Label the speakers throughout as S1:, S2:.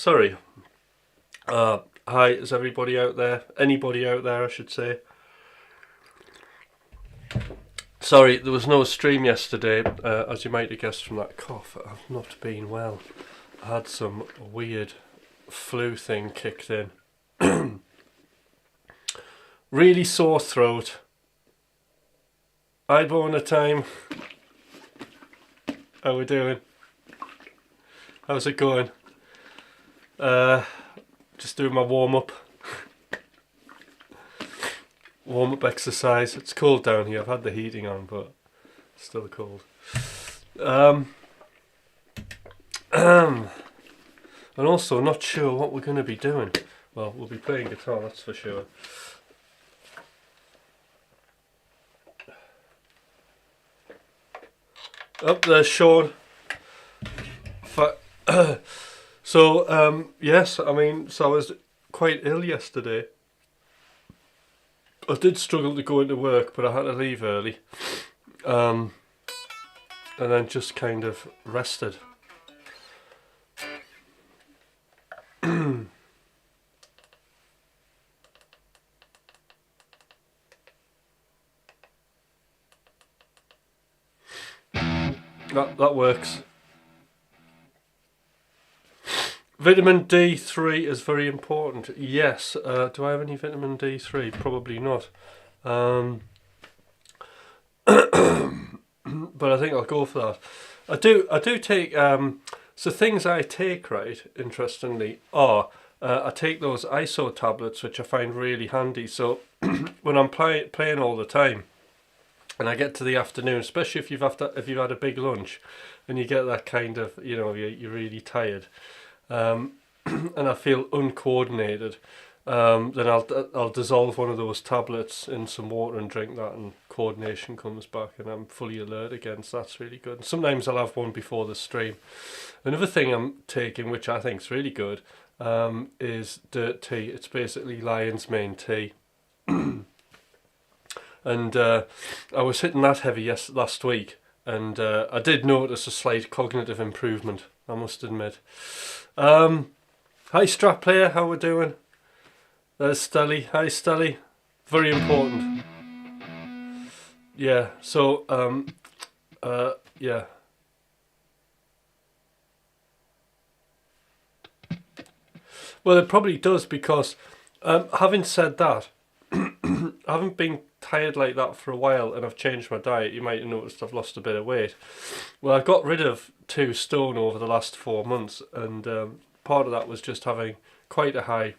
S1: Sorry. Hi, is everybody out there? Anybody out there, I should say. Sorry, there was no stream yesterday. As you might have guessed from that cough, I've not been well. I had some weird flu thing kicked in. Really sore throat. Hi, Bona time. How we doing? How's it going? Just doing my warm-up exercise. It's cold down here. I've had the heating on, but it's still cold. And also not sure what we're going to be doing. Well, we'll be playing guitar, that's for sure. Oh, there's Sean. Yes, I mean, so I was quite ill yesterday. I did struggle to go into work, but I had to leave early. And then just kind of rested. That works. Vitamin D3 is very important. Yes. Do I have any vitamin D3? Probably not. But I think I'll go for that. I do take so things I take, right, interestingly, are I take those ISO tablets, which I find really handy. So when I'm playing all the time, and I get to the afternoon, especially if you've had a big lunch, and you get that kind of, you know, you're really tired, and I feel uncoordinated, then I'll dissolve one of those tablets in some water and drink that, and coordination comes back, and I'm fully alert again. So that's really good. And sometimes I'll have one before the stream. Another thing I'm taking, which I think is really good, is dirt tea. It's basically lion's mane tea. And I was hitting that heavy last week, and I did notice a slight cognitive improvement, I must admit. Hi Strap Player, how we doing? There's Stelly. Hi Stelly. Very important. Yeah, so yeah. Well, it probably does, because having said that, I haven't been tired like that for a while, and I've changed my diet. You might have noticed I've lost a bit of weight. Well, I got rid of 2 stone over the last 4 months, and part of that was just having quite a high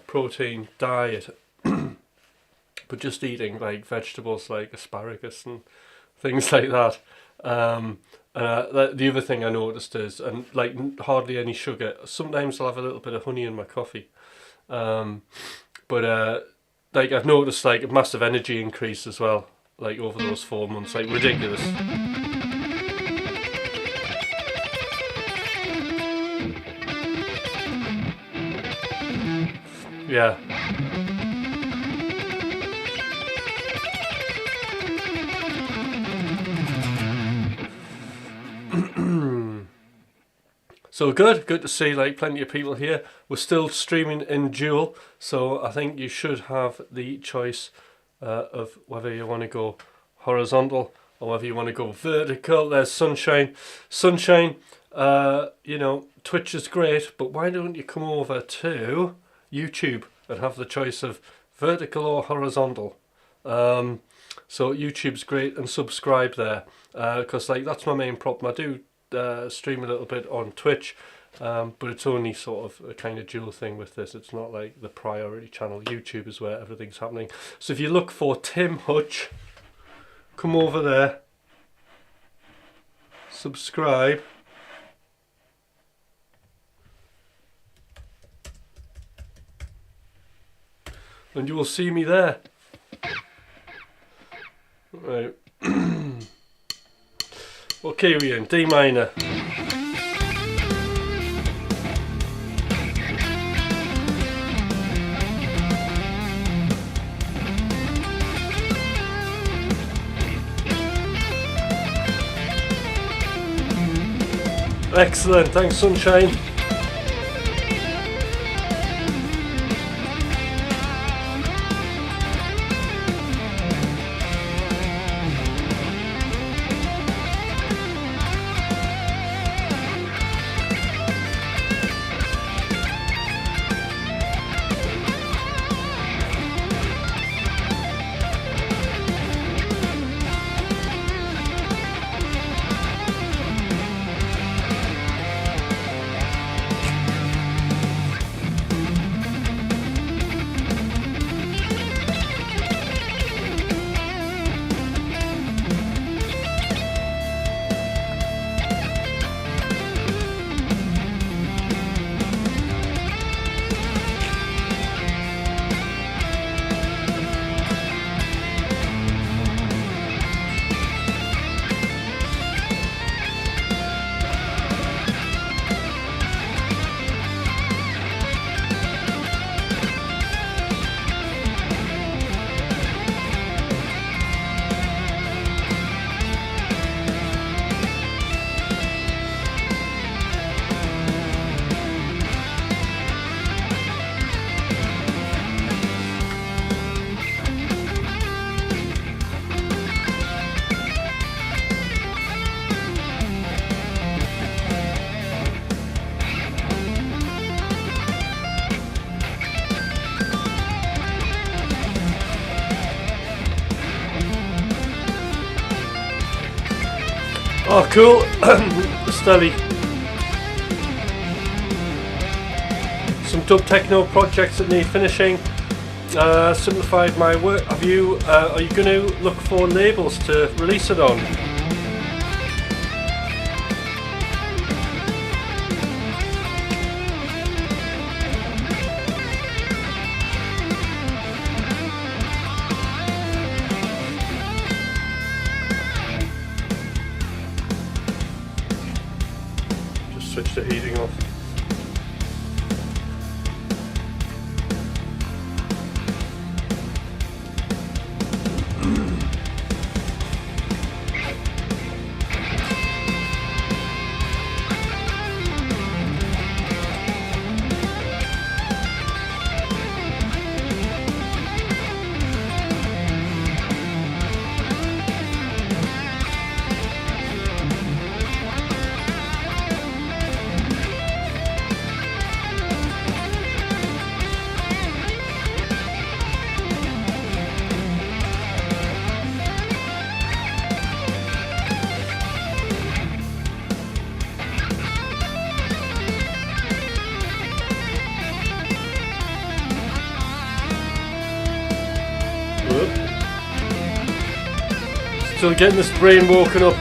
S1: protein diet, but just eating like vegetables like asparagus and things like that. And the other thing I noticed is, and like hardly any sugar. Sometimes I'll have a little bit of honey in my coffee, but like I've noticed like a massive energy increase as well, like over those 4 months, like ridiculous. Yeah. So good to see like plenty of people here. We're still streaming in dual, so I think you should have the choice of whether you want to go horizontal or whether you want to go vertical. There's Sunshine. Sunshine, you know, Twitch is great, but why don't you come over to YouTube and have the choice of vertical or horizontal? So YouTube's great, and subscribe there, because like that's my main problem. I do stream a little bit on Twitch, but it's only sort of a kind of dual thing with this. It's not like the priority channel. YouTube is where everything's happening. So if you look for Tim Hutch, come over there, subscribe, and you will see me there. Right. Okay, we're in D minor. Excellent, thanks Sunshine. Oh, cool. Steady. Some dub techno projects that need finishing. Simplified my work. Are you going to look for labels to release it on? Just switch the heating off. Still getting this brain woken up.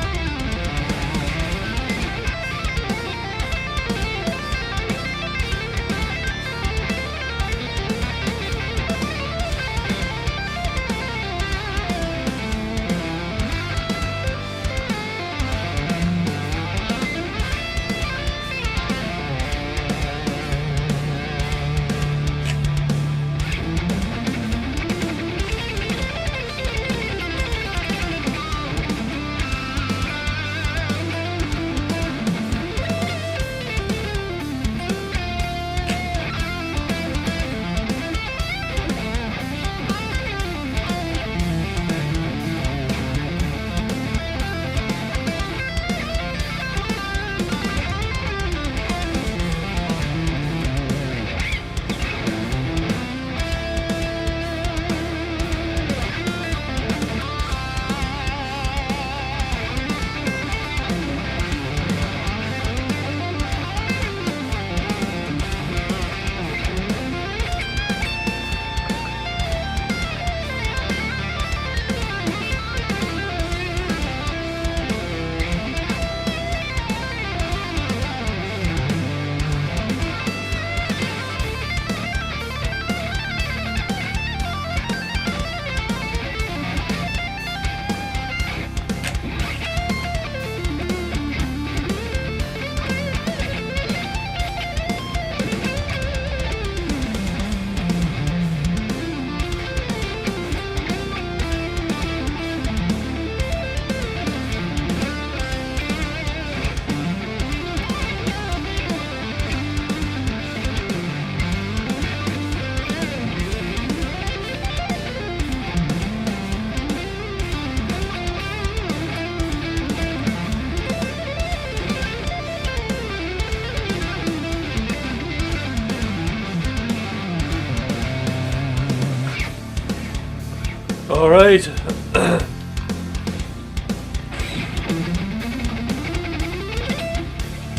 S1: All right.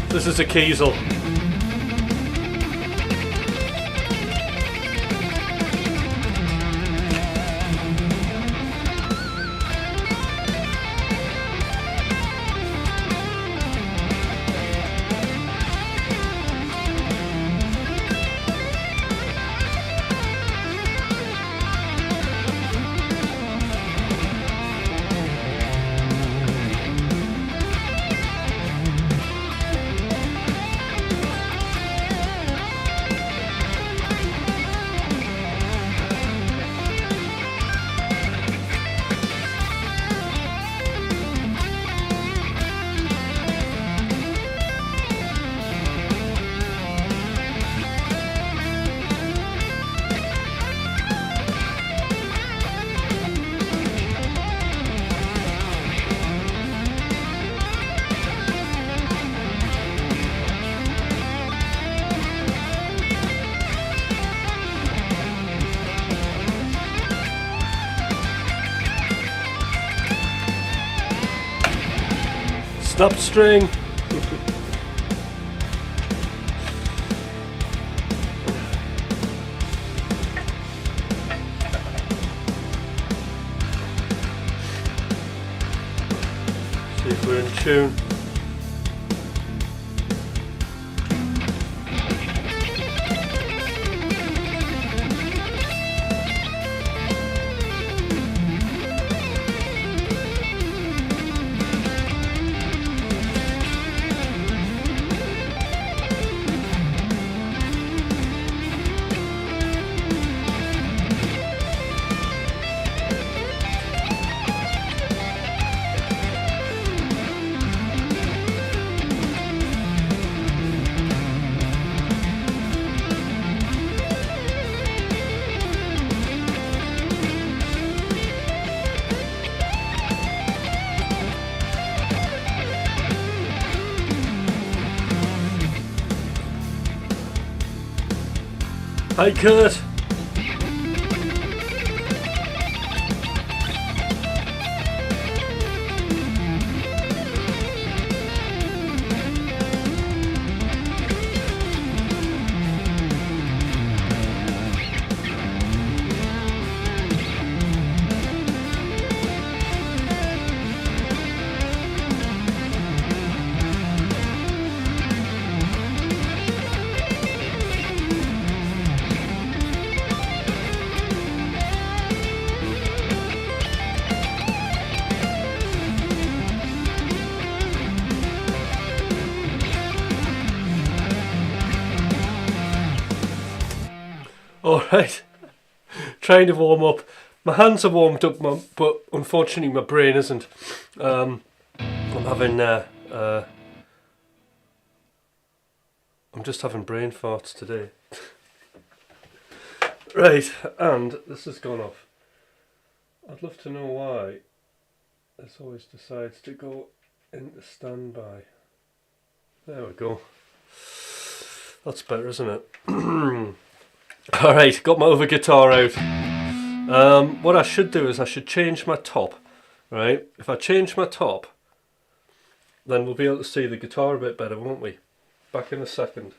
S1: This is a Kiesel. Snap string. See if we're in tune. Hi Kurt! Alright, trying to warm up. My hands are warmed up, but unfortunately my brain isn't. I'm having, I'm just having brain farts today. Right, and this has gone off. I'd love to know why this always decides to go into standby. There we go. That's better, isn't it? Alright, got my other guitar out. What I should do is I should change my top. Right? If I change my top, then we'll be able to see the guitar a bit better, won't we? Back in a second.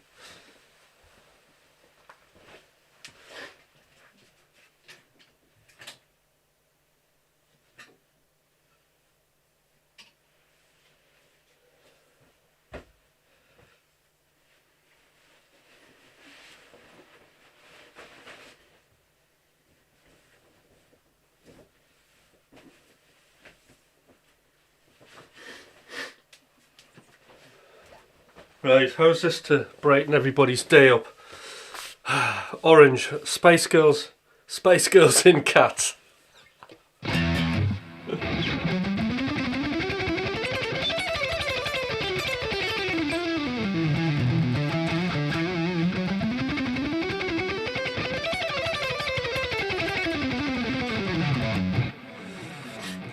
S1: Right, how's this to brighten everybody's day up? Orange, Spice Girls in Cats.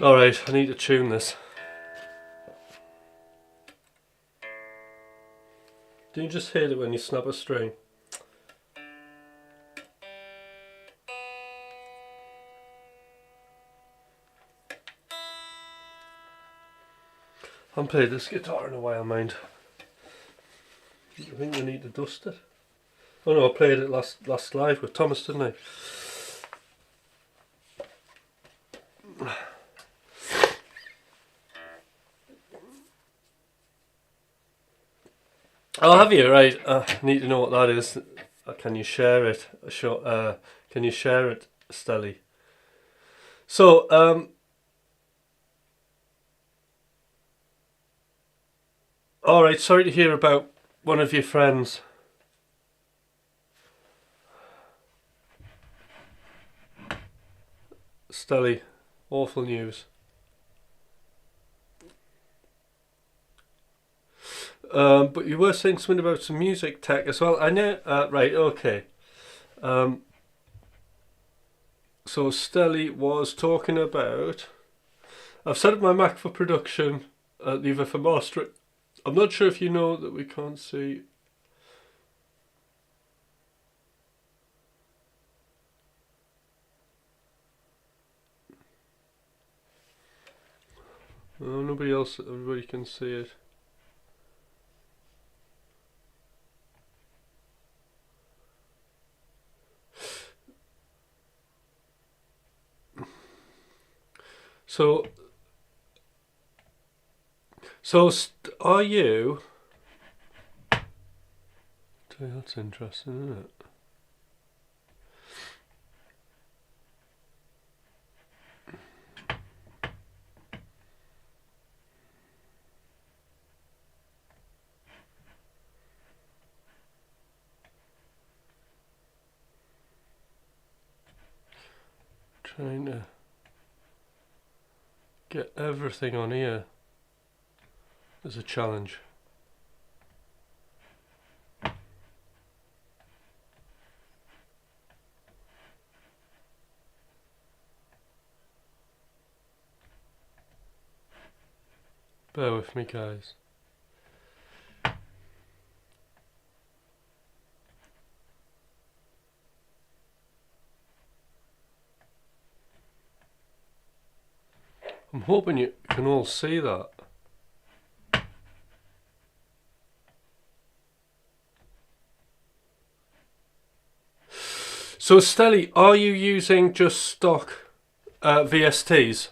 S1: Alright, I need to tune this. Do you just hate it when you snap a string? I haven't played this guitar in a while, mind. I think we need to dust it. Oh no, I played it last live with Thomas, didn't I? Oh, have you? Right. I need to know what that is. Can you share it? Can you share it, Stelly? So, alright, sorry to hear about one of your friends. Stelly, awful news. But you were saying something about some music tech as well. I know. Right. Okay. So Stelly was talking about. I've set up my Mac for production, lever for mastering. I'm not sure if you know that we can't see. Oh, nobody else, everybody can see it. So are you? That's interesting, isn't it? Trying to get everything on here is a challenge. Bear with me, guys. I'm hoping you can all see that. So Stelly, are you using just stock VSTs?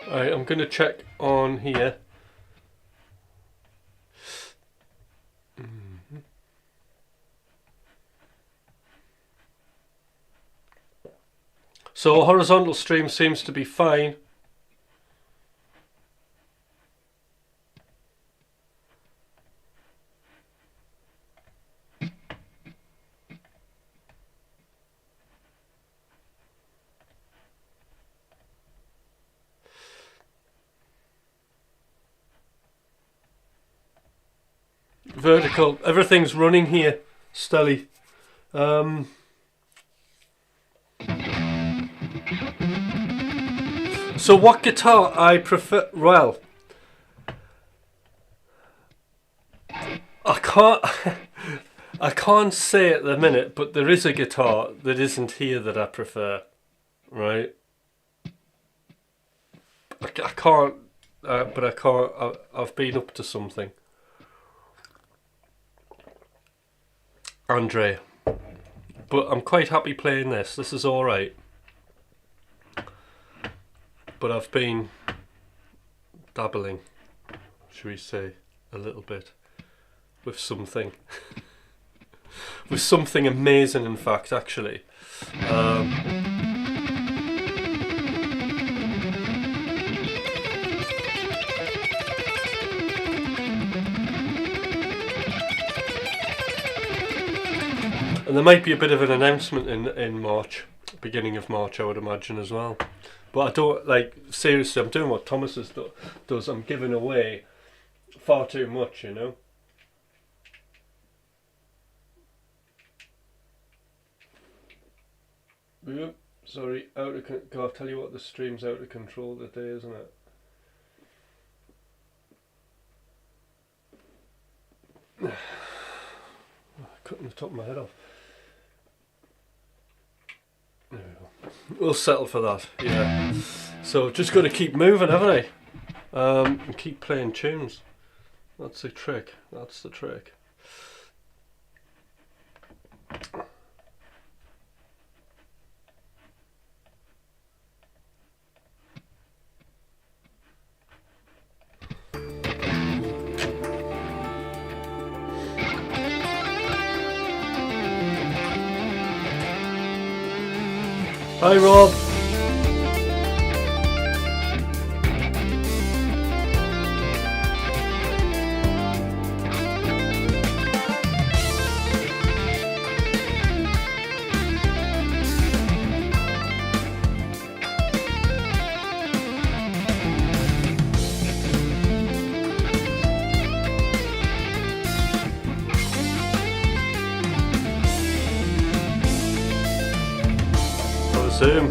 S1: Alright, I'm going to check on here. So horizontal stream seems to be fine. Vertical, everything's running here, Stelly. So what guitar I prefer? Well, I can't say at the minute, but there is a guitar that isn't here that I prefer, right? I can't, but I can't. I've been up to something. Andre, but I'm quite happy playing this. This is all right. But I've been dabbling, should we say, a little bit with something. With something amazing, in fact, actually. And there might be a bit of an announcement in March, beginning of March, I would imagine, as well. But I don't, like, seriously, I'm doing what Thomas does. I'm giving away far too much, you know. Yep, sorry, out of control. I'll tell you what, the stream's out of control today, isn't it? Cutting the top of my head off. There we go. We'll settle for that, yeah. So just got to keep moving, haven't I? And keep playing tunes. That's the trick. That's the trick. Hi Rob. Zoom.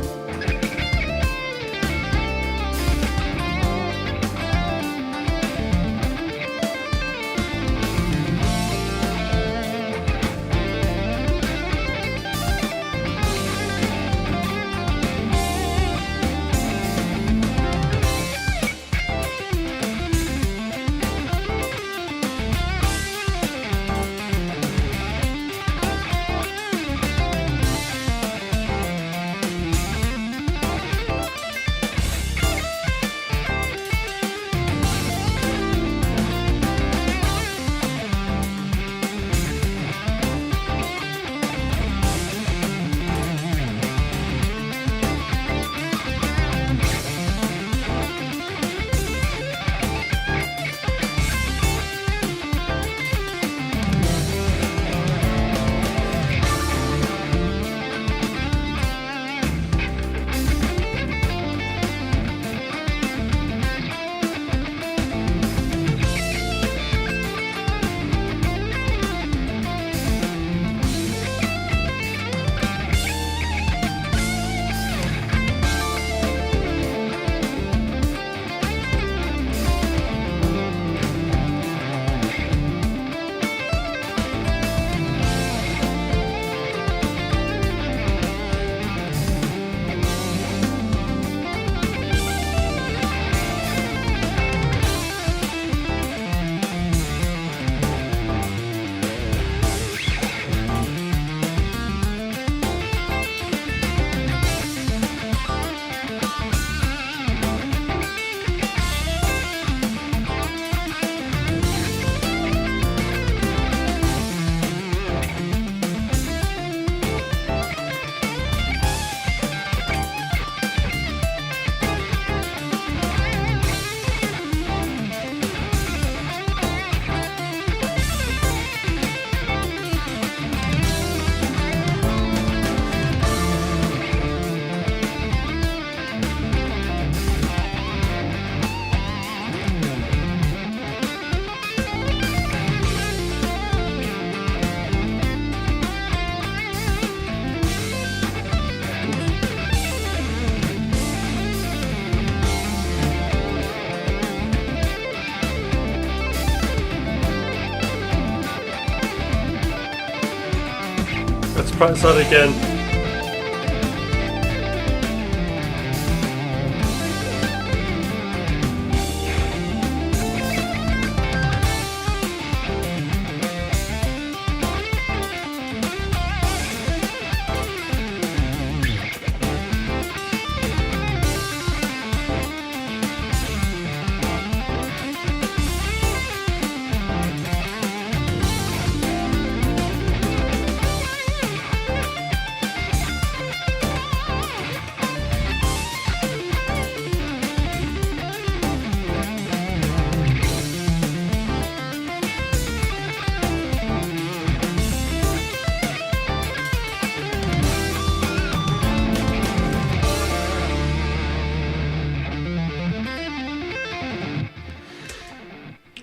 S1: practice that again.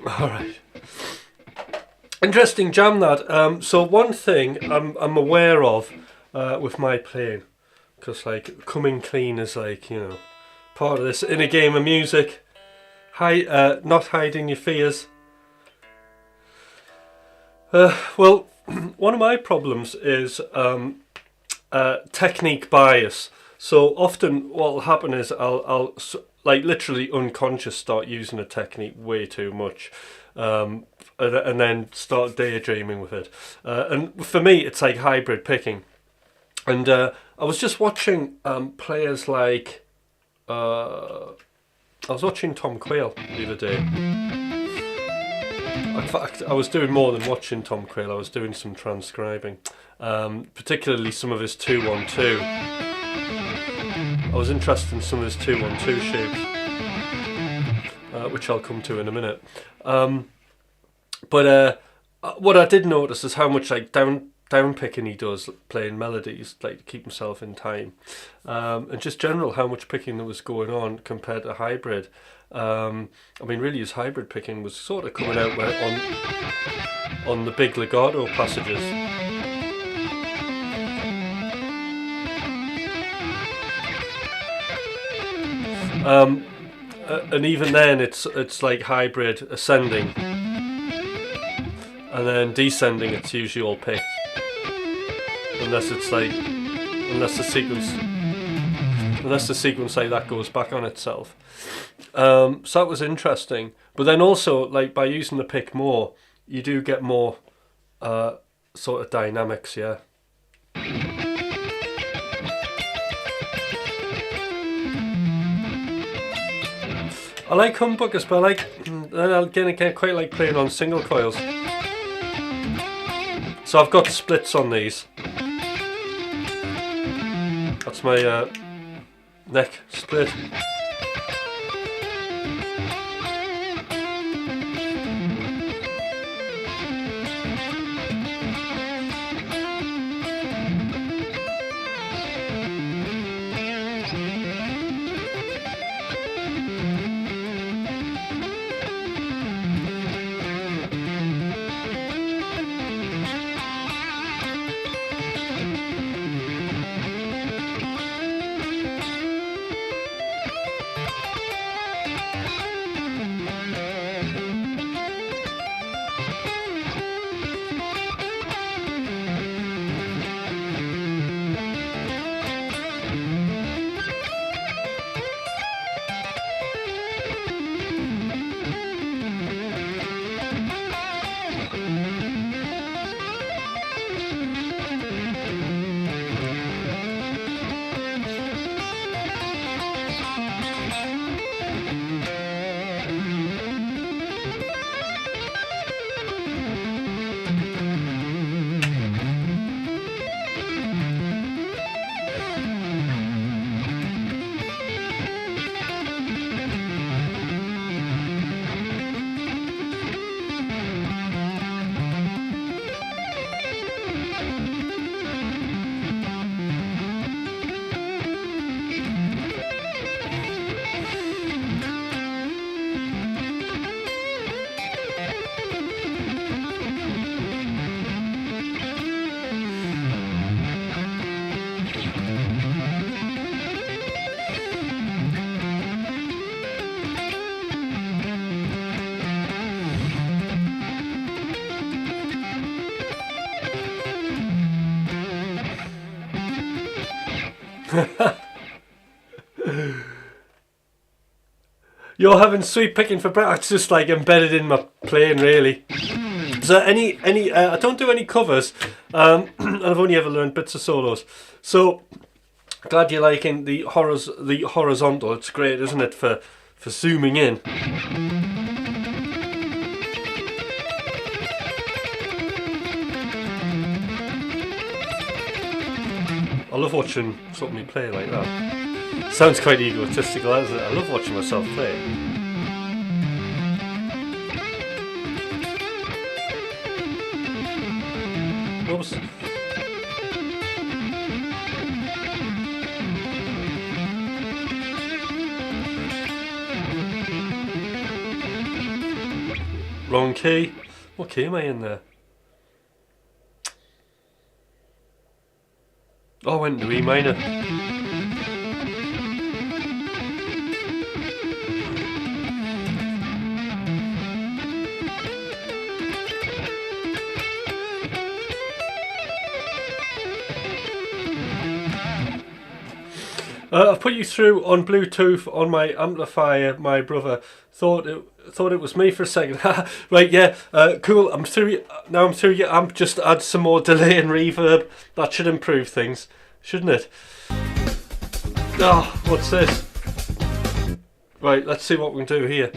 S1: Alright. Interesting jam that. So one thing I'm aware of with my playing, because like coming clean is like, you know, part of this in a game of music. Not hiding your fears. Well, one of my problems is technique bias. So often what will happen is I'll like literally unconscious start using a technique way too much, and then start daydreaming with it. And for me, it's like hybrid picking. And I was just watching players like I was watching Tom Quayle the other day. In fact, I was doing more than watching Tom Quayle. I was doing some transcribing, particularly some of his 2-1-2. I was interested in some of his 2-1-2 shapes, which I'll come to in a minute. But what I did notice is how much like down picking he does playing melodies, like to keep himself in time, and just general how much picking there was going on compared to hybrid. I mean, really, his hybrid picking was sort of coming out on the big legato passages. And even then, it's like hybrid ascending, and then descending. It's usually all picked, unless the sequence like that goes back on itself. So that was interesting. But then also, like by using the pick more, you do get more sort of dynamics, yeah. I like humbuckers, but I get quite like playing on single coils. So I've got splits on these. That's my neck split. You're having sweet picking for breakfast. It's just like embedded in my playing, really. So I don't do any covers, and I've only ever learned bits of solos. So glad you're liking the horizontal. It's great, isn't it, for zooming in. I love watching something play like that. Sounds quite egotistical, doesn't it? I love watching myself play. Oops. Wrong key. What key am I in there? Oh, I went to E minor. I've put you through on Bluetooth on my amplifier. My brother thought it was me for a second. Right, yeah, cool. I'm through. Now I'm through your amp. Just add some more delay and reverb. That should improve things, shouldn't it? Oh, what's this? Right, let's see what we can do here.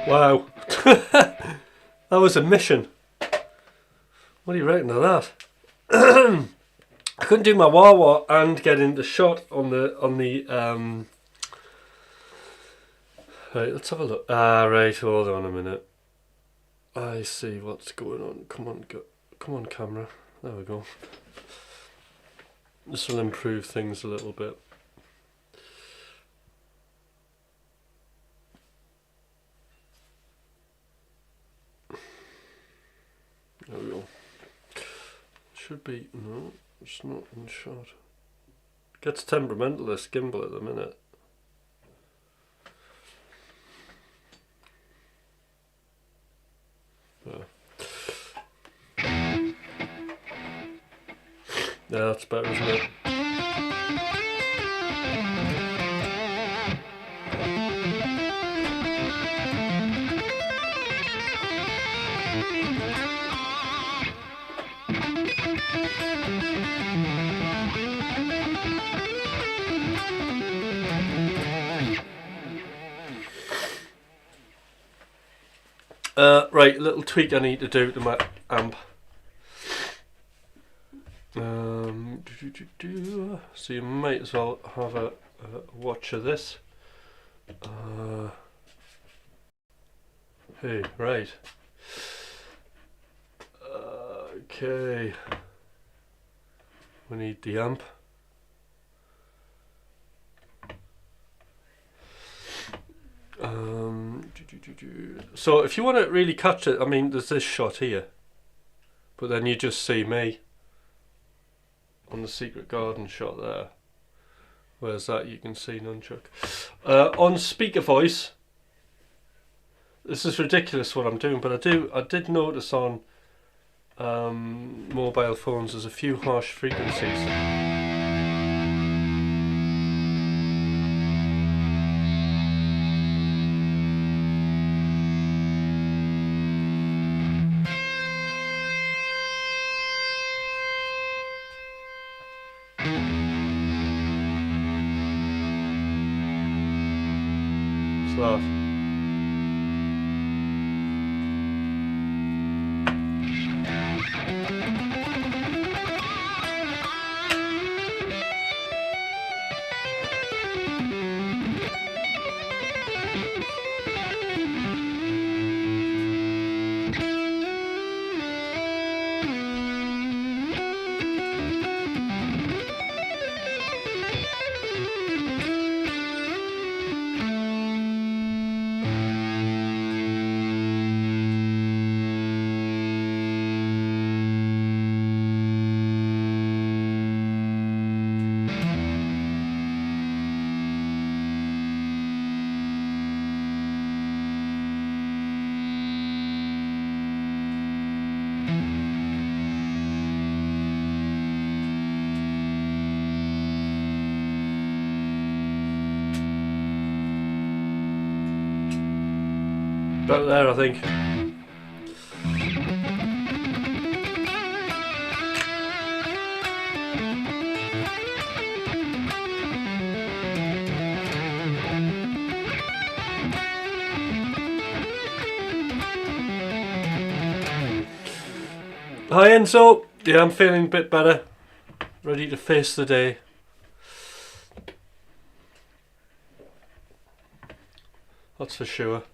S1: Wow. That was a mission. What do you reckon of that? I couldn't do my wah-wah and get into shot on the right, let's have a look. Right, hold on a minute. I see what's going on. Come on camera. There we go. This will improve things a little bit. There we go. Should be, no, it's not in shot. Gets temperamental, this gimbal at the minute. Yeah, that's better, isn't it? Right, a little tweak I need to do to my amp. So you might as well have a watch of this. Hey, right. Okay. We need the amp. So if you want to really catch it, I mean, there's this shot here, but then you just see me on the secret garden shot there. Where's that? You can see Nunchuck. On speaker voice, this is ridiculous what I'm doing, but I did notice on mobile phones there's a few harsh frequencies. That. About there, I think. Hi Enzo, yeah, I'm feeling a bit better, ready to face the day. That's for sure.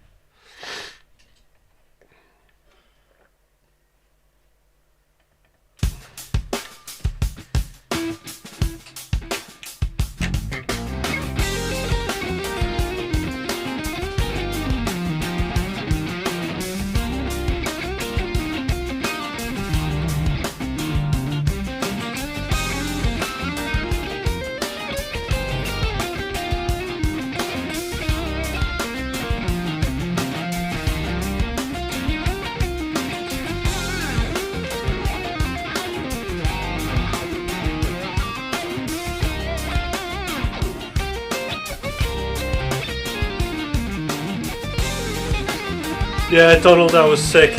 S1: Yeah, Donald, I was sick.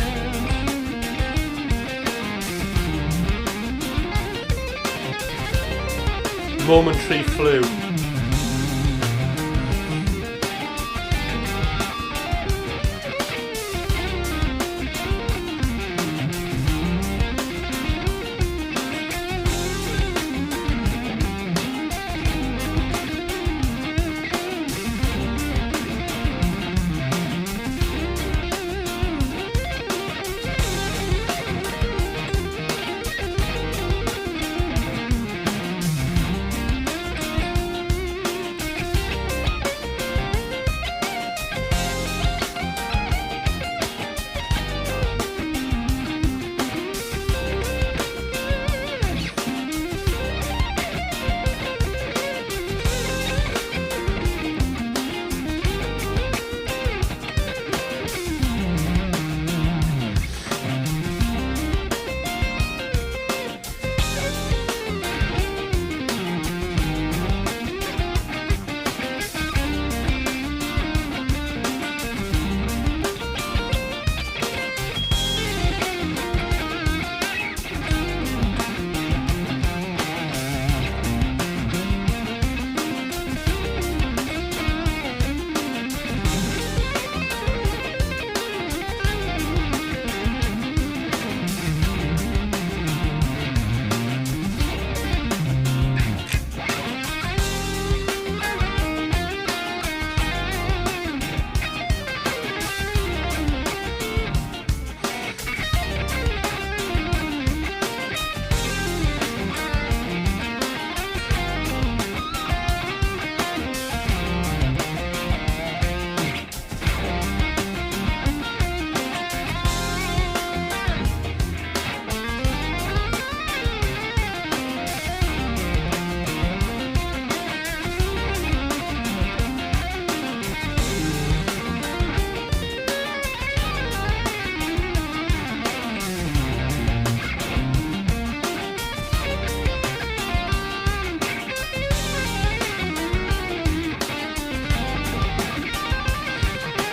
S1: Momentary flu.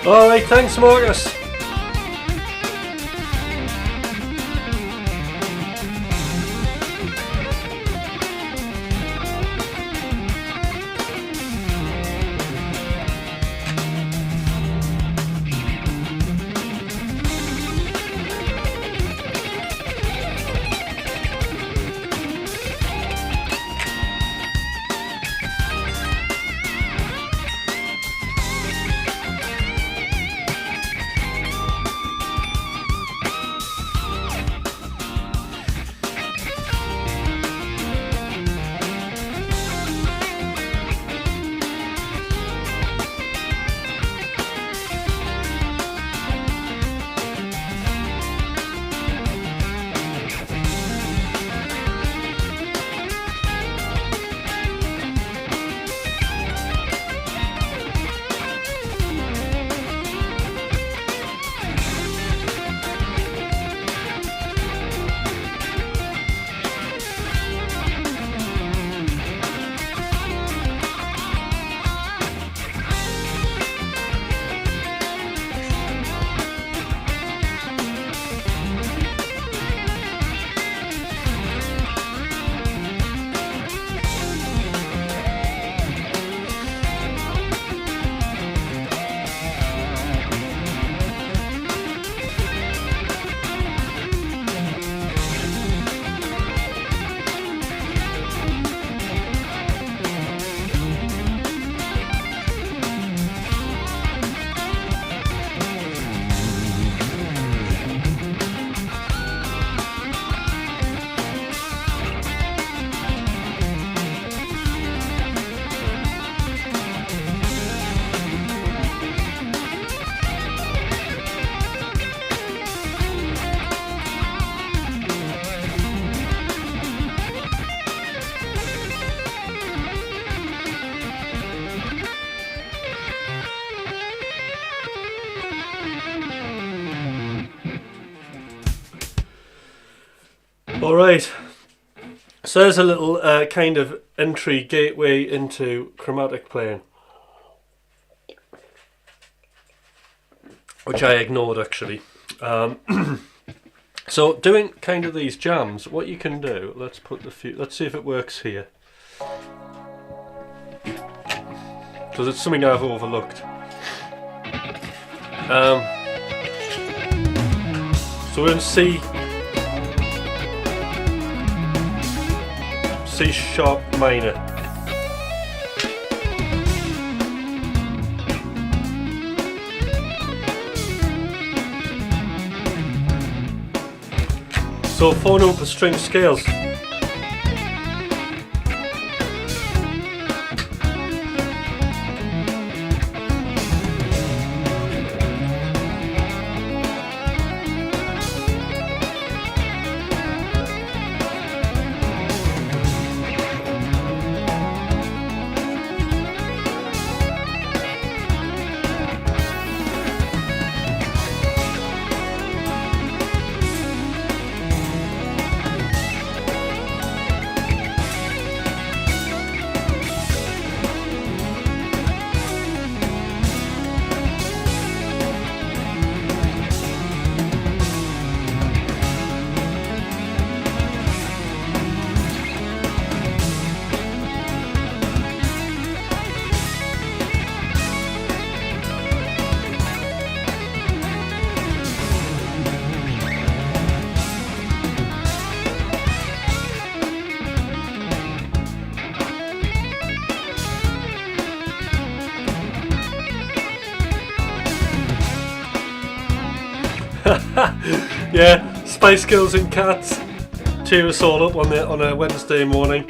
S1: Alright, thanks Marcus. Alright, so there's a little kind of entry gateway into chromatic playing, which I ignored actually. So doing kind of these jams, what you can do, let's see if it works here, because it's something I've overlooked. So we're in C sharp minor. So 4 note per string scales. Yeah, Spice Girls and Cats cheer us all up on a Wednesday morning.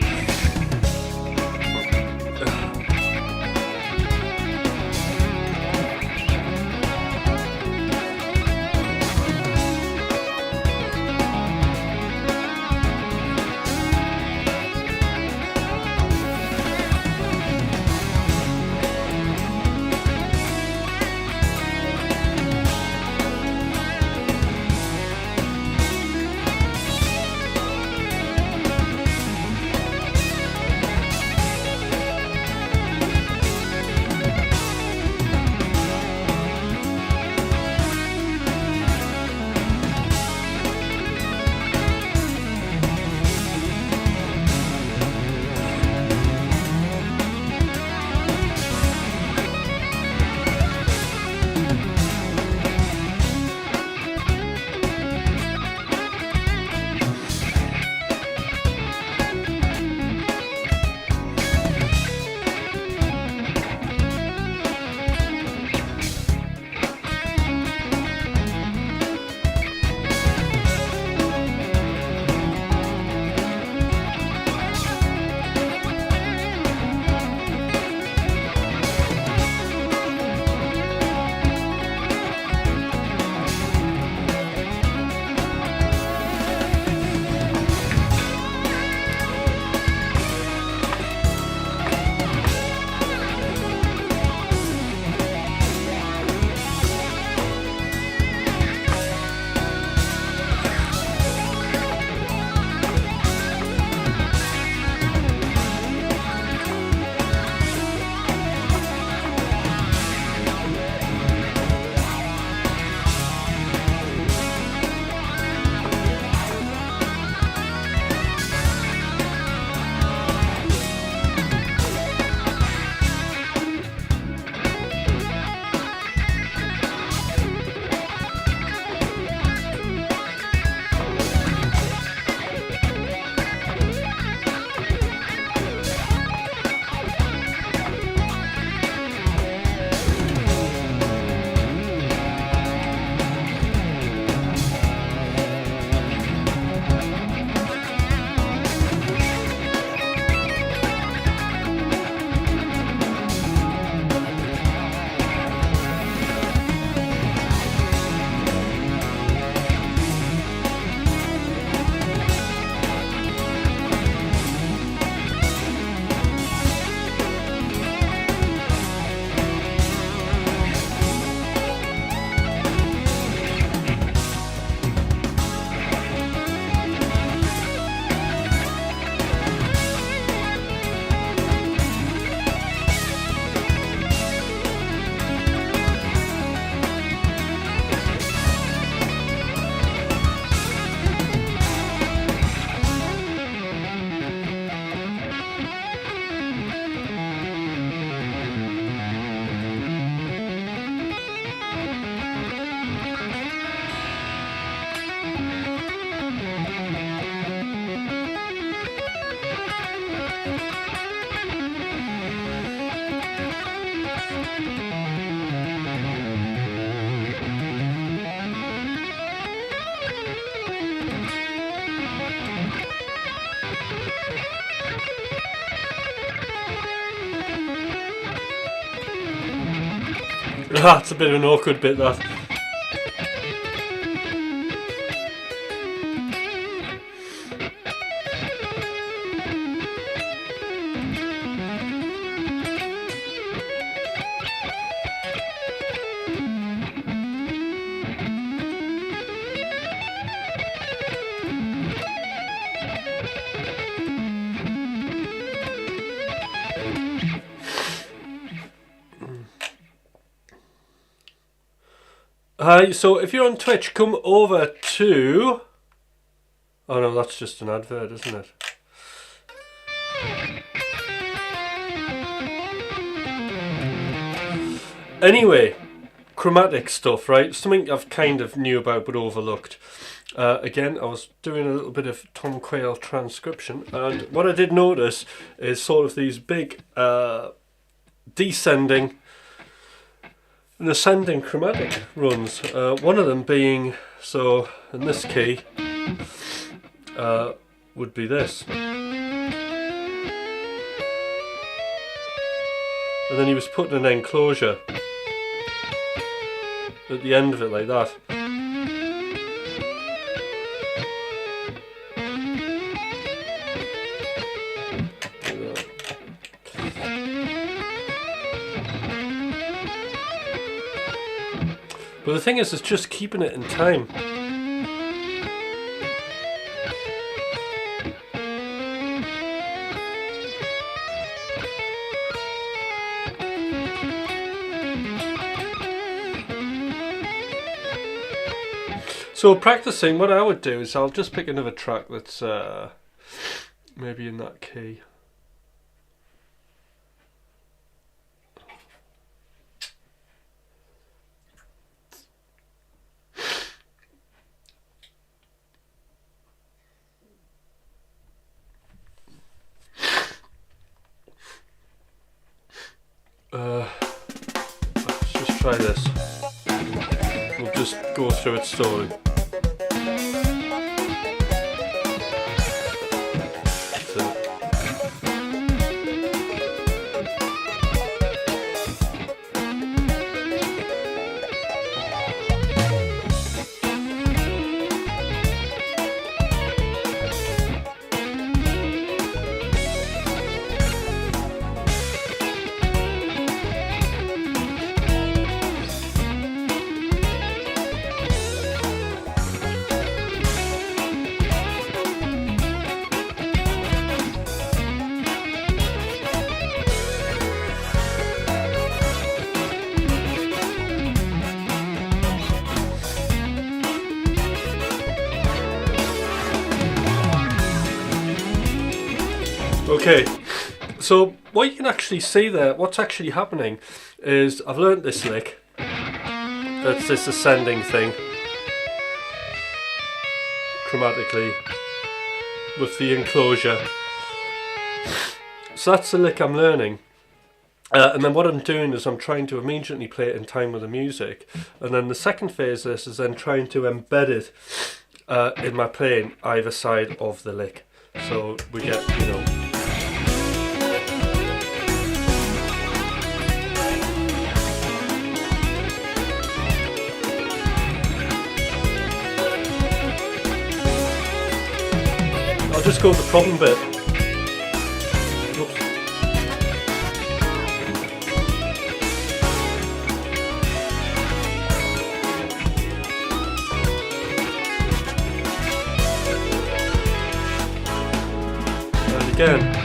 S1: That's a bit of an awkward bit, that. Hi, so if you're on Twitch, come over to... Oh no, that's just an advert, isn't it? Anyway, chromatic stuff, right? Something I've kind of knew about but overlooked. Again, I was doing a little bit of Tom Quayle transcription, and what I did notice is sort of these big descending and ascending chromatic runs. One of them being, so in this key, would be this. And then he was putting an enclosure at the end of it like that. But the thing is, it's just keeping it in time. So practicing, what I would do is I'll just pick another track that's maybe in that key. Let's just try this. We'll just go through it slowly. Okay, so what you can actually see there, what's actually happening is I've learnt this lick. It's this ascending thing, chromatically, with the enclosure. So that's the lick I'm learning. And then what I'm doing is I'm trying to immediately play it in time with the music. And then the second phase of this is then trying to embed it in my playing either side of the lick. So we get, you know... I'll just go with the problem bit. Oops. And again.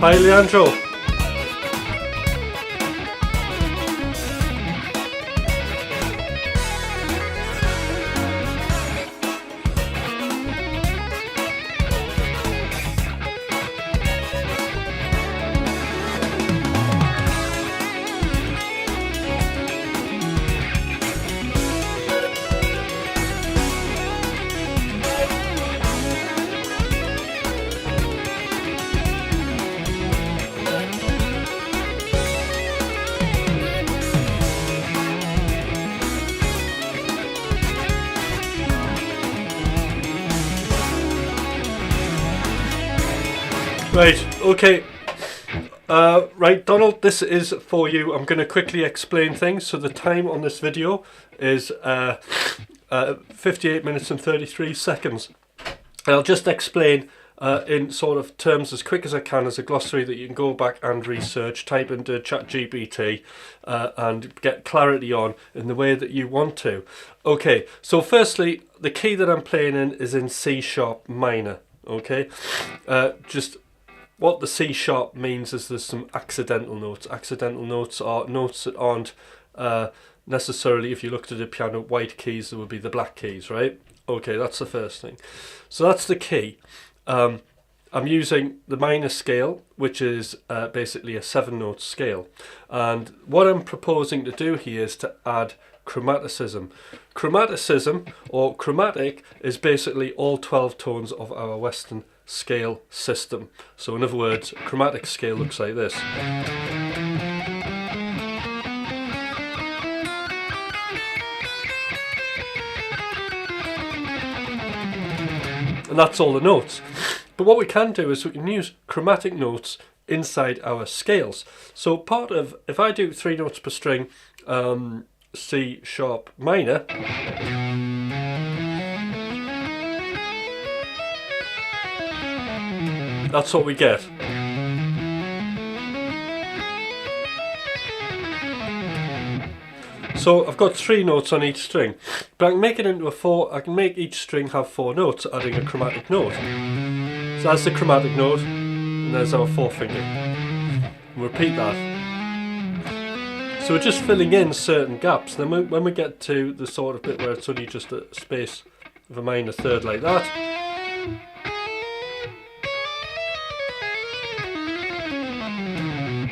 S1: Hi, Leandro. Right, okay. Right, Donald, this is for you. I'm going to quickly explain things. So the time on this video is 58 minutes and 33 seconds. I'll just explain in sort of terms as quick as I can as a glossary that you can go back and research, type into ChatGPT and get clarity on in the way that you want to. Okay, so firstly, the key that I'm playing in is in C sharp minor. Okay, just what the C sharp means is there's some accidental notes. Accidental notes are notes that aren't necessarily, if you looked at a piano, white keys, there would be the black keys, right? Okay, that's the first thing. So that's the key. I'm using the minor scale, which is basically a 7-note scale. And what I'm proposing to do here is to add chromaticism. Chromaticism, or chromatic, is basically all 12 tones of our Western scale system. So in other words, a chromatic scale looks like this. And that's all the notes. But what we can do is we can use chromatic notes inside our scales. So part of, if I do 3 notes per string, C sharp minor, that's what we get. So I've got 3 notes on each string, but I can make it into a 4. I can make each string have 4 notes, adding a chromatic note. So that's the chromatic note, and there's our 4th finger. And repeat that. So we're just filling in certain gaps. Then when we get to the sort of bit where it's only just a space of a minor third like that,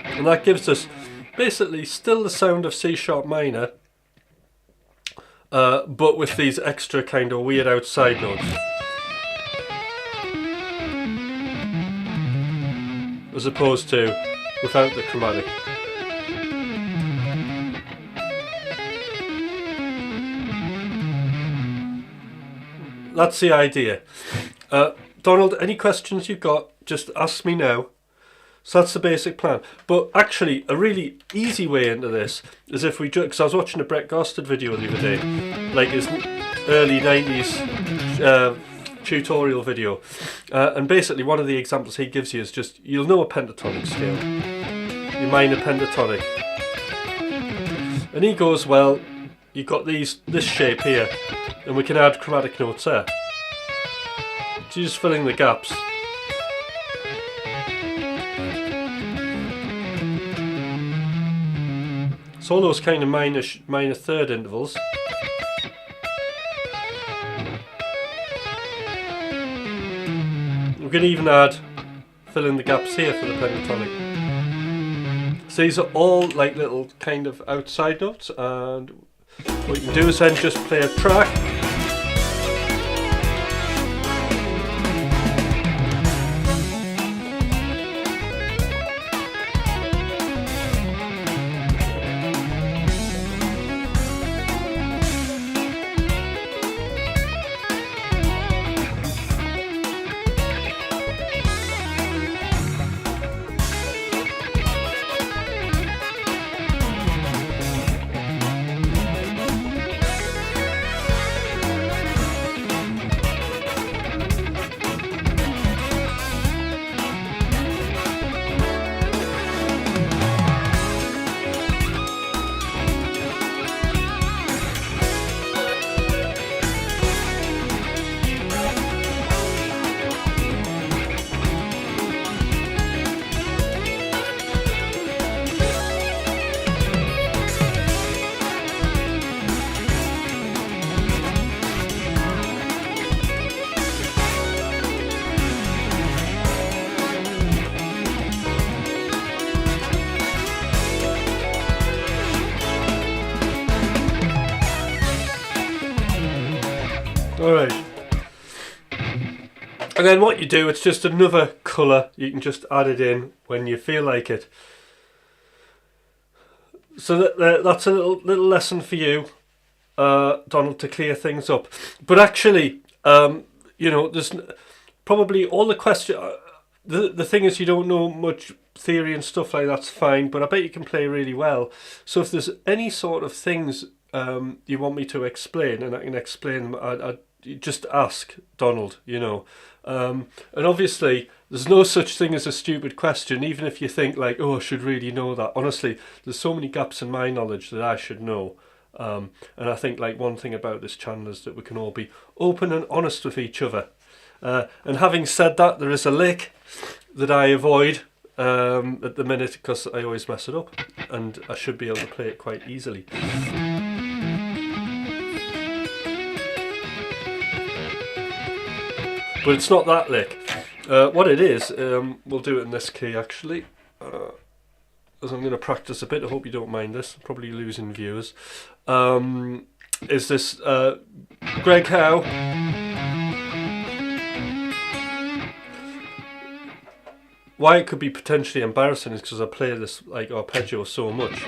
S1: and that gives us basically still the sound of C sharp minor, but with these extra kind of weird outside notes. As opposed to without the chromatic. That's the idea. Donald, any questions you've got, just ask me now. So that's the basic plan. But actually, a really easy way into this is if we do, because I was watching a Brett Gorsted video the other day, like his early 90s tutorial video. And basically one of the examples he gives you is just, you'll know a pentatonic scale, your minor pentatonic. And he goes, well, you've got this shape here, and we can add chromatic notes there. So you're just filling the gaps. So all those kind of minor third intervals. We can even fill in the gaps here for the pentatonic. So these are all like little kind of outside notes, and what you can do is then just play a track. Alright. And then what you do, it's just another colour. You can just add it in when you feel like it. So that's a little lesson for you, Donald, to clear things up. But actually, you know, there's probably all the question. the thing is, you don't know much theory and stuff like that's fine, but I bet you can play really well. So if there's any sort of things you want me to explain, and I can explain them, I just ask Donald, you know. And obviously, there's no such thing as a stupid question, even if you think like, oh, I should really know that. Honestly, there's so many gaps in my knowledge that I should know. And I think like one thing about this channel is that we can all be open and honest with each other. And having said that, there is a lick that I avoid at the minute because I always mess it up, and I should be able to play it quite easily. But it's not that lick. What it is, we'll do it in this key actually, as I'm going to practice a bit. I hope you don't mind this, I'm probably losing viewers. Is this Greg Howe? Why it could be potentially embarrassing is because I play this like arpeggio so much.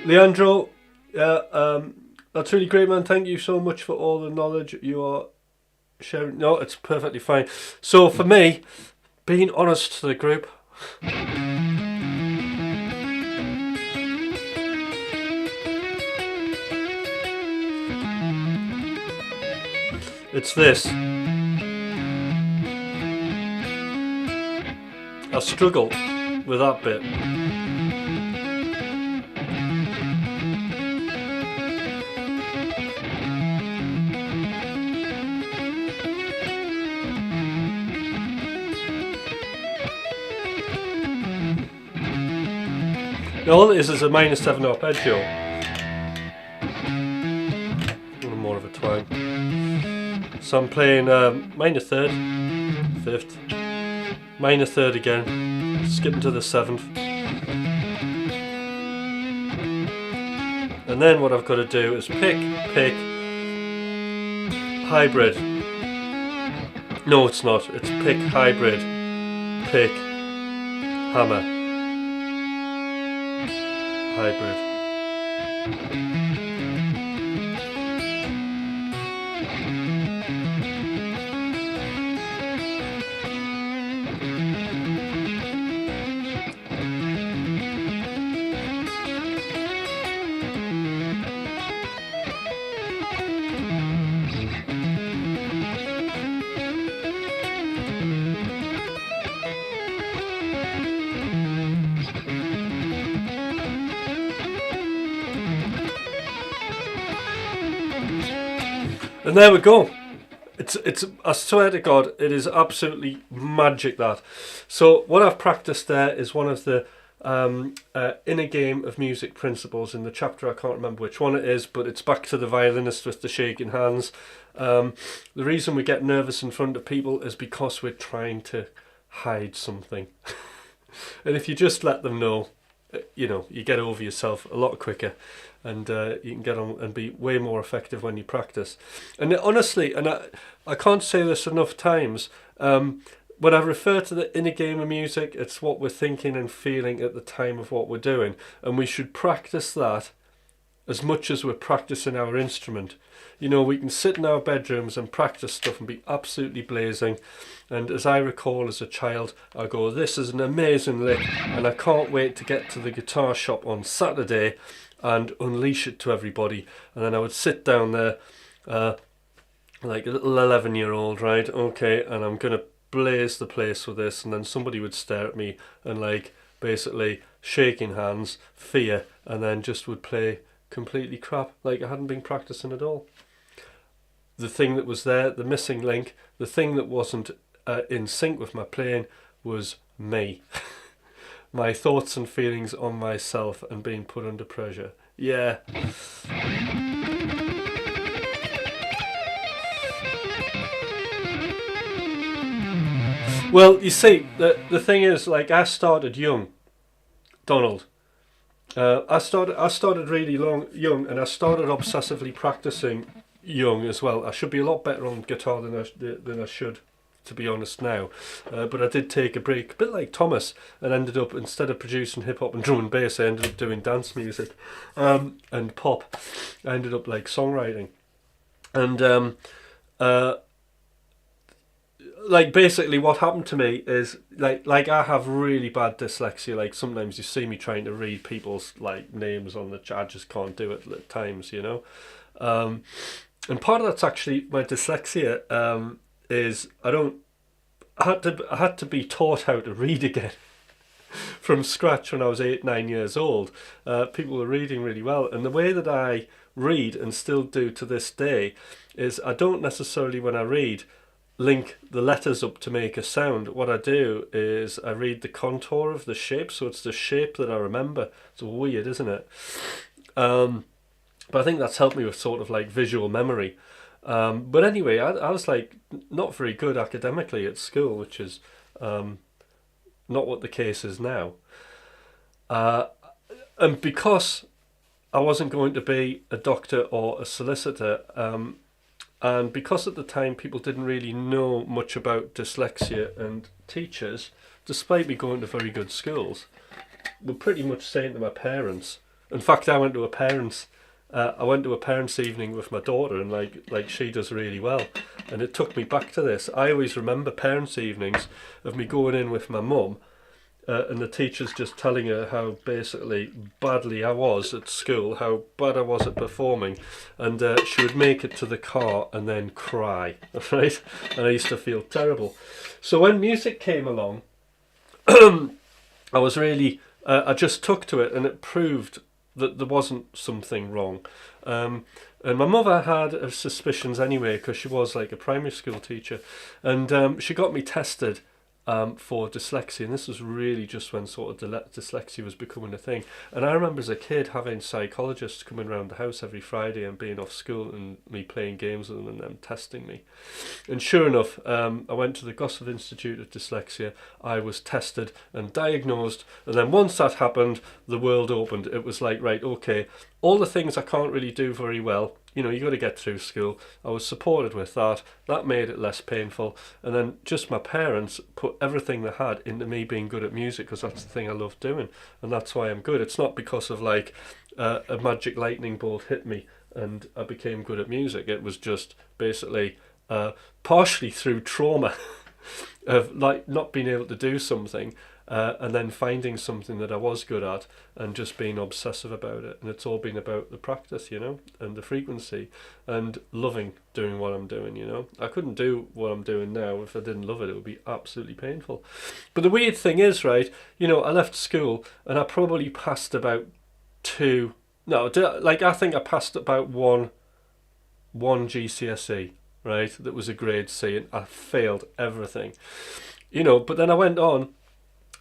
S1: Leandro, that's really great, man. Thank you so much for all the knowledge you are sharing. No, it's perfectly fine. So for me, being honest to the group, it's this. I struggle with that bit. Now all it is a minor 7 arpeggio. More of a twang. So I'm playing minor 3rd, 5th, minor 3rd again, skipping to the 7th. And then what I've got to do is pick, hybrid. No, it's not. It's pick, hybrid, pick, hammer, hybrid. And there we go. It's I swear to God, it is absolutely magic, that. So what I've practiced there is one of the inner game of music principles in the chapter. I can't remember which one it is, but it's back to the violinist with the shaking hands. The reason we get nervous in front of people is because we're trying to hide something. And if you just let them know, you know, you get over yourself a lot quicker, and you can get on and be way more effective when you practice. And honestly, and I can't say this enough times, when I refer to the inner game of music, it's what we're thinking and feeling at the time of what we're doing, and we should practice that as much as we're practicing our instrument. You know, we can sit in our bedrooms and practice stuff and be absolutely blazing. And as I recall as a child, I go, this is an amazing lick, and I can't wait to get to the guitar shop on Saturday and unleash it to everybody. And then I would sit down there like a little 11-year-old, right? Okay, and I'm going to blaze the place with this. And then somebody would stare at me and like basically shaking hands, fear, and then just would play completely crap, like I hadn't been practicing at all. The thing that was there, the missing link, the thing that wasn't in sync with my playing was me. My thoughts and feelings on myself and being put under pressure. Yeah. Well, you see, the thing is, like, I started young, Donald. I started really young, and I started obsessively practicing young as well. I should be a lot better on guitar than I should, to be honest now. But I did take a break, a bit like Thomas, and ended up, instead of producing hip hop and drum and bass, I ended up doing dance music and pop. I ended up like songwriting. And uh, like basically what happened to me is like I have really bad dyslexia. Like sometimes you see me trying to read people's like names on the I just can't do it at times, you know. Um, and part of that's actually my dyslexia. Is I had to be taught how to read again from scratch when I was 8, 9 years old. People were reading really well, and the way that I read and still do to this day is I don't necessarily, when I read, link the letters up to make a sound. What I do is I read the contour of the shape, so it's the shape that I remember. It's weird, isn't it? But I think that's helped me with sort of like visual memory. But anyway, I was like not very good academically at school, which is not what the case is now. Uh, and because I wasn't going to be a doctor or a solicitor, and because at the time people didn't really know much about dyslexia, and teachers, despite me going to very good schools, were pretty much saying to my parents. In fact, I went to a parents' evening with my daughter, and like she does really well, and it took me back to this. I always remember parents' evenings of me going in with my mum, and the teachers just telling her how basically badly I was at school, how bad I was at performing, and she would make it to the car and then cry, right? And I used to feel terrible. So when music came along, I was really, I just took to it, and it proved that there wasn't something wrong. And my mother had her suspicions anyway, because she was like a primary school teacher, and she got me tested for dyslexia, and this was really just when sort of dyslexia was becoming a thing. And I remember as a kid having psychologists coming around the house every Friday and being off school and me playing games with them and them testing me. And sure enough, I went to the Gosford Institute of Dyslexia. I was tested and diagnosed, and then once that happened, the world opened. It was like, right, okay, all the things I can't really do very well, you know, you got to get through school. I was supported with that. That made it less painful. And then just my parents put everything they had into me being good at music, because that's the thing I love doing, and that's why I'm good. It's not because of like a magic lightning bolt hit me and I became good at music. It was just basically partially through trauma of like not being able to do something, and then finding something that I was good at and just being obsessive about it. And it's all been about the practice, you know, and the frequency, and loving doing what I'm doing, you know. I couldn't do what I'm doing now if I didn't love it. It would be absolutely painful. But the weird thing is, right, you know, I left school and I probably passed about two, no, like I think I passed about one GCSE, right, that was a grade C, and I failed everything, you know. But then I went on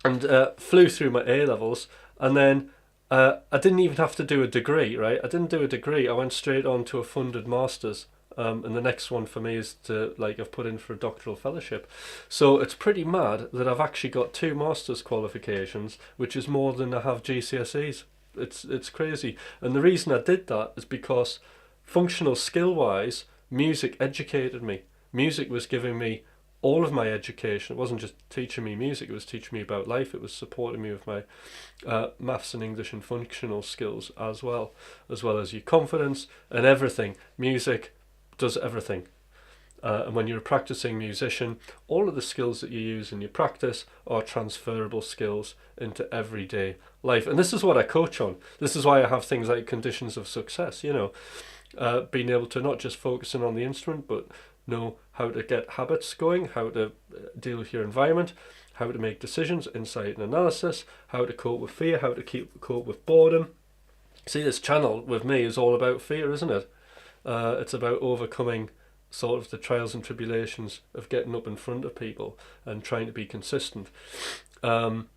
S1: and flew through my A levels, and then I didn't even have to do a degree, right? I didn't do a degree. I went straight on to a funded master's, and the next one for me is to like I've put in for a doctoral fellowship. So it's pretty mad that I've actually got 2 master's qualifications, which is more than I have GCSEs. It's crazy, and the reason I did that is because functional skill wise, music educated me. Music was giving me all of my education. It wasn't just teaching me music, it was teaching me about life. It was supporting me with my maths and English and functional skills as well as your confidence and everything. Music does everything. And when you're a practicing musician, all of the skills that you use in your practice are transferable skills into everyday life. And this is what I coach on. This is why I have things like conditions of success, you know, being able to not just focusing on the instrument, but know how to get habits going, how to deal with your environment, how to make decisions, insight and analysis, how to cope with fear, how to cope with boredom. See, this channel with me is all about fear, isn't it? It's about overcoming sort of the trials and tribulations of getting up in front of people and trying to be consistent. You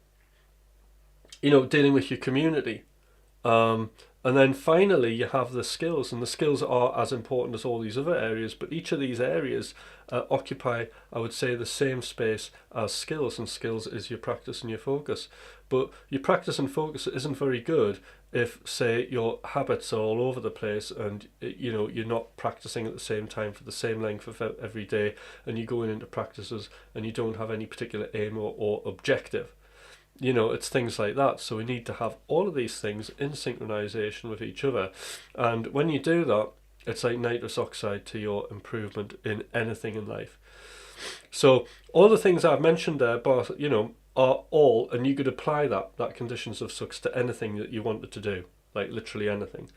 S1: know, dealing with your community. And then finally you have the skills, and the skills are as important as all these other areas, but each of these areas occupy, I would say, the same space as skills, and skills is your practice and your focus. But your practice and focus isn't very good if, say, your habits are all over the place, and you know you're not practicing at the same time for the same length of every day, and you're going into practices and you don't have any particular aim or objective. You know, it's things like that. So we need to have all of these things in synchronization with each other. And when you do that, It's like nitrous oxide to your improvement in anything in life. So all the things I've mentioned there, but are all, and you could apply that conditions of success to anything that you wanted to do, like literally anything.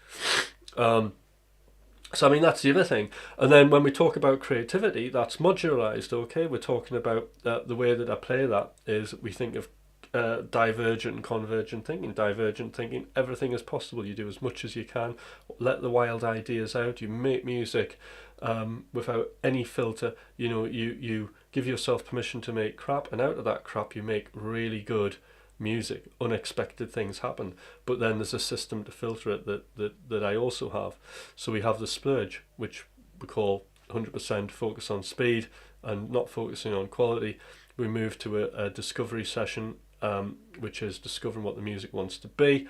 S1: So I mean, that's the other thing. And then when we talk about creativity, that's modularized. Okay, we're talking about the way that I play that is we think of divergent and convergent thinking. Divergent thinking, everything is possible. You do as much as you can. Let the wild ideas out. You make music without any filter. You give yourself permission to make crap, and out of that crap you make really good music. Unexpected things happen, but then there's a system to filter it that I also have. So we have the splurge, which we call 100% focus on speed and not focusing on quality. We move to a discovery session, which is discovering what the music wants to be.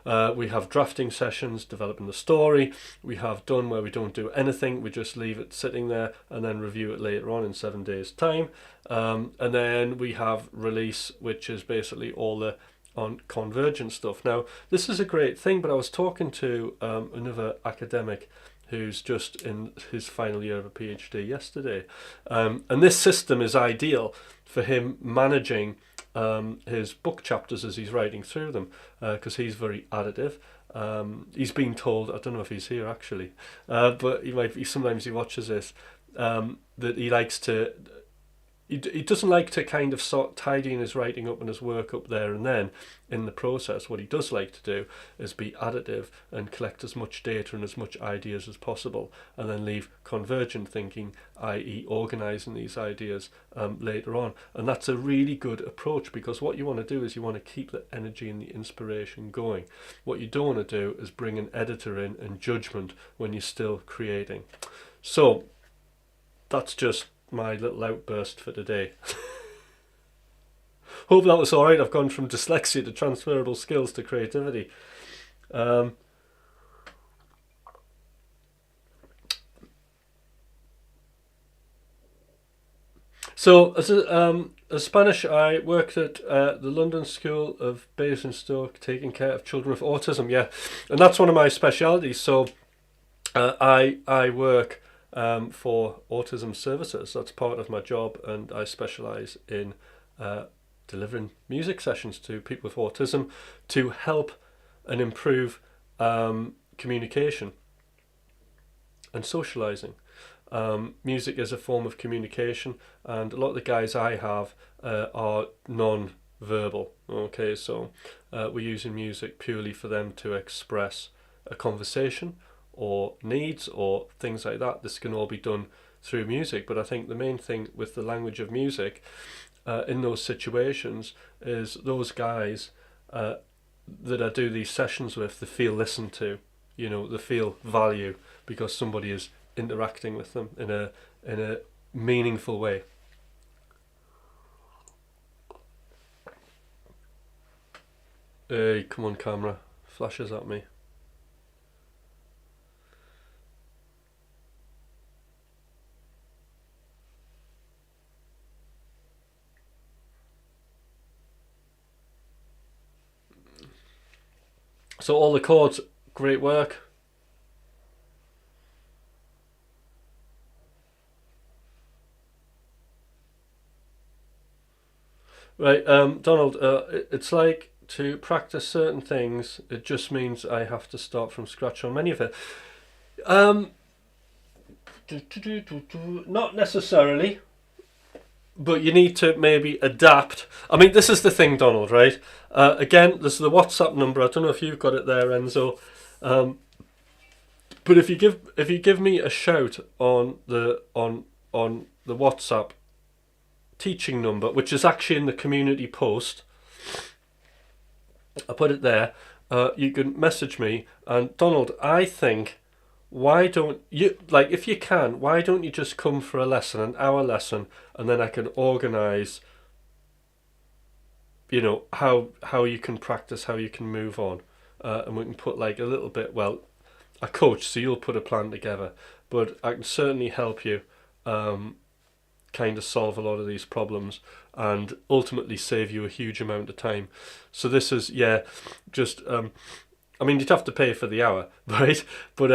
S1: We have drafting sessions, developing the story. We have done where we don't do anything, we just leave it sitting there and then review it later on in 7 days' time. And then we have release, which is basically all the on convergent stuff. Now, this is a great thing, but I was talking to another academic who's just in his final year of a PhD yesterday. And this system is ideal for him managing his book chapters as he's writing through them, because he's very additive. He's been told, I don't know if he's here actually, but he might be, sometimes he watches this, that he likes to, he doesn't like to kind of sort tidying his writing up and his work up there and then in the process. What he does like to do is be additive and collect as much data and as much ideas as possible, and then leave convergent thinking, i.e. organising these ideas later on. And that's a really good approach, because what you want to do is you want to keep the energy and the inspiration going. What you don't want to do is bring an editor in and judgment when you're still creating. So that's just my little outburst for today. Hope that was alright. I've gone from dyslexia to transferable skills to creativity. So as a Spanish, I worked at the London School of Basingstoke, taking care of children with autism. Yeah, and that's one of my specialities. So I work for autism services. That's part of my job, and I specialise in delivering music sessions to people with autism to help and improve communication and socialising. Music is a form of communication, and a lot of the guys I have are non-verbal. Okay, so we're using music purely for them to express a conversation or needs or things like that. This can all be done through music, but I think the main thing with the language of music in those situations is those guys that I do these sessions with, they feel listened to, they feel value because somebody is interacting with them in a meaningful way. Hey, come on camera, flashes at me. So all the chords, great work. Right, Donald, it's like to practice certain things, it just means I have to start from scratch on many of it. Not necessarily, but you need to maybe adapt. I mean, this is the thing, Donald, right? Again, there's the WhatsApp number. I don't know if you've got it there, Enzo. But if you give me a shout on the WhatsApp teaching number, which is actually in the community post, I put it there. You can message me, and Donald, I think, why don't you, like, if you can, why don't you just come for a lesson, an hour lesson, and then I can organise, how you can practice, how you can move on, and we can put like a little bit, well, a coach, so you'll put a plan together, but I can certainly help you kind of solve a lot of these problems and ultimately save you a huge amount of time. So this is, just I mean, you'd have to pay for the hour, right? But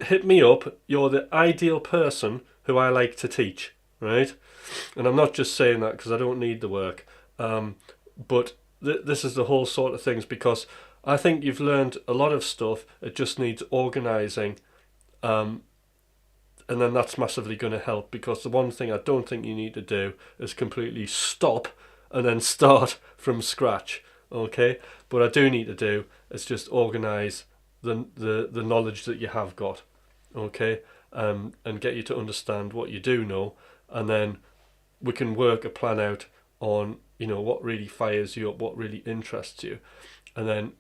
S1: hit me up. You're the ideal person who I like to teach, right? And I'm not just saying that because I don't need the work, but this is the whole sort of things, because I think you've learned a lot of stuff. It just needs organising, and then that's massively going to help, because the one thing I don't think you need to do is completely stop and then start from scratch, okay? What I do need to do is just organise the knowledge that you have got, okay? And get you to understand what you do know, and then we can work a plan out on, what really fires you up, what really interests you, and then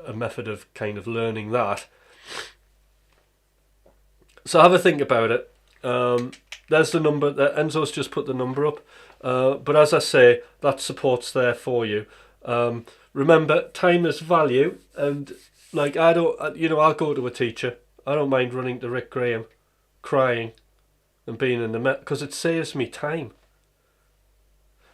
S1: a method of kind of learning that. So have a think about it. There's the number. Enzo's just put the number up. But as I say, that support's there for you. Remember, time is value, and like I'll go to a teacher. I don't mind running to Rick Graham, crying, and being in the because it saves me time.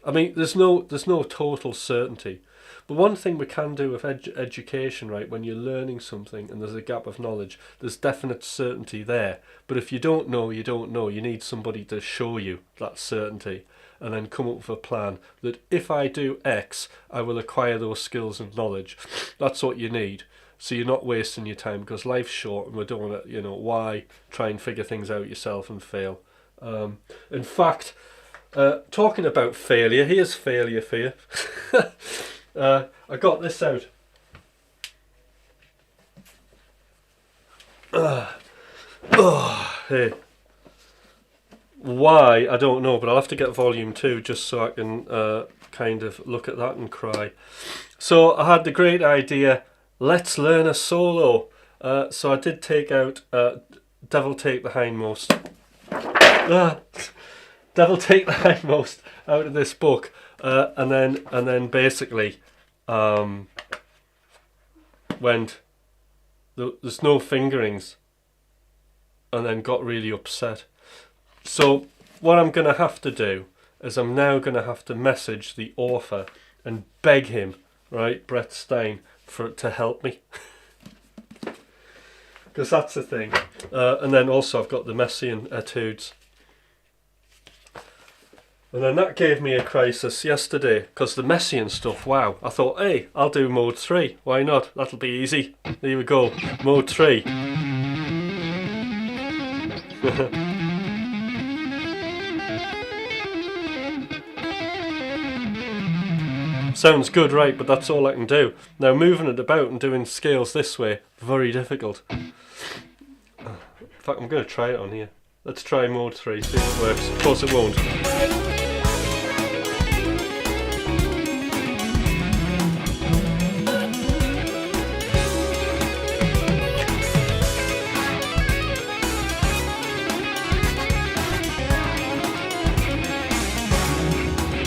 S1: I mean, there's no total certainty. But one thing we can do with education, right, when you're learning something and there's a gap of knowledge, there's definite certainty there. But if you don't know, you don't know. You need somebody to show you that certainty, and then come up with a plan that if I do X, I will acquire those skills and knowledge. That's what you need. So you're not wasting your time, because life's short and we don't want to, why try and figure things out yourself and fail. In fact, talking about failure, here's failure for you. I got this out. Hey. Why? I don't know, but I'll have to get volume 2 just so I can kind of look at that and cry. So I had the great idea, let's learn a solo. So I did take out Devil Take the Hindmost. Devil Take the Hindmost out of this book, and then basically went, there's no fingerings, and then got really upset. So what I'm going to have to do is I'm now going to have to message the author and beg him, right, Brett Stein, to help me. Because that's the thing. And then also I've got the Messian etudes. And then that gave me a crisis yesterday, because the Messian stuff, wow. I thought, hey, I'll do mode 3. Why not? That'll be easy. There we go. Mode 3. Sounds good, right, but that's all I can do. Now moving it about and doing scales this way, very difficult. In fact, I'm going to try it on here. Let's try mode 3, see if it works. Of course it won't.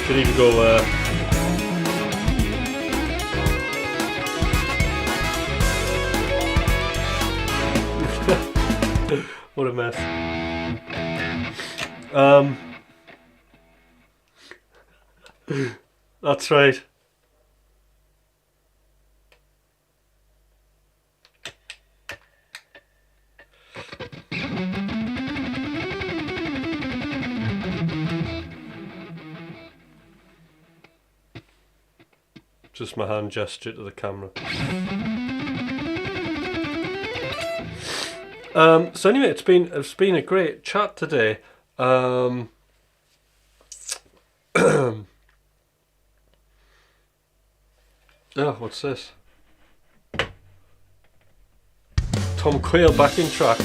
S1: Could even go what a mess. That's right. Just my hand gesture to the camera. So anyway, it's been a great chat today. Oh, what's this? Tom Quayle backing track.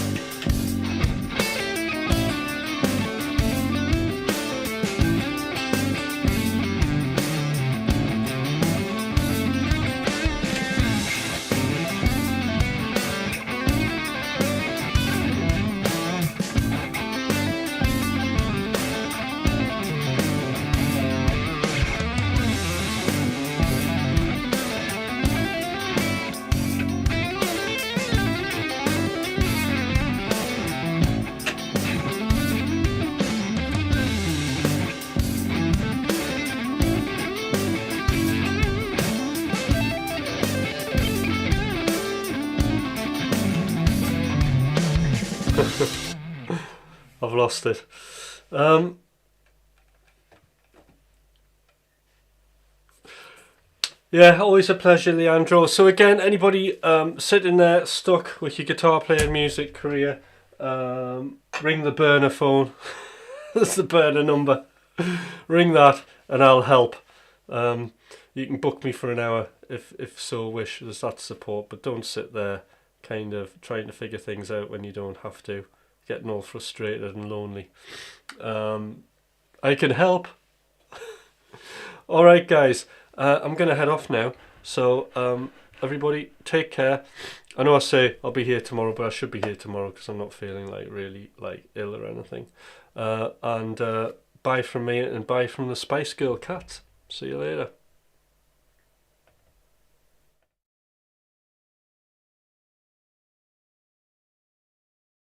S1: I've lost it. Yeah, always a pleasure, Leandro. So again, anybody sitting there stuck with your guitar playing music career, ring the burner phone. That's the burner number. Ring that and I'll help. You can book me for an hour if so wish. There's that support, but don't sit there kind of trying to figure things out when you don't have to, getting all frustrated and lonely. I can help. Alright guys, I'm going to head off now. So everybody take care. I know I say I'll be here tomorrow, but I should be here tomorrow because I'm not feeling like really like ill or anything. And bye from me and bye from the Spice Girl cat. See you later.